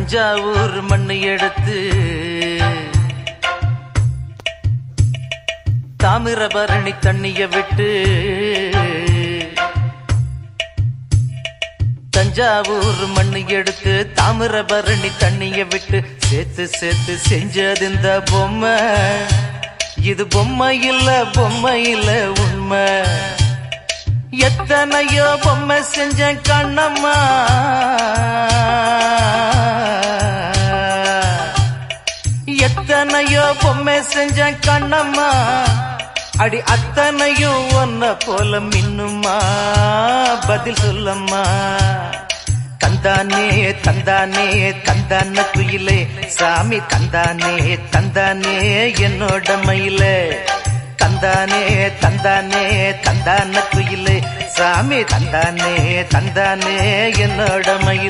தஞ்சாவூர் மண்ணு எடுத்து தாமிரபரணி தண்ணிய விட்டு தஞ்சாவூர் மண்ணு எடுத்து தாமிரபரணி தண்ணிய விட்டு சேர்த்து சேர்த்து செஞ்சது இந்த பொம்மை. இது பொம்மை இல்ல உண்மை. எத்தனையோ பொம்மை செஞ்ச கண்ணம்மா, எத்தனையோ பொம்மை செஞ்ச கண்ணம்மா, அடி அத்தனையும் ஒன்ன போல மின்னுமா, பதில் சொல்லம்மா. தந்தானே தந்தானே தந்தான குயிலே சாமி, தந்தானே தந்தானே என்னோட மயிலே. தந்தானே தந்தானே தந்தான குயிலே சாமி, தந்தானே தந்தானே என்னோட மயில்.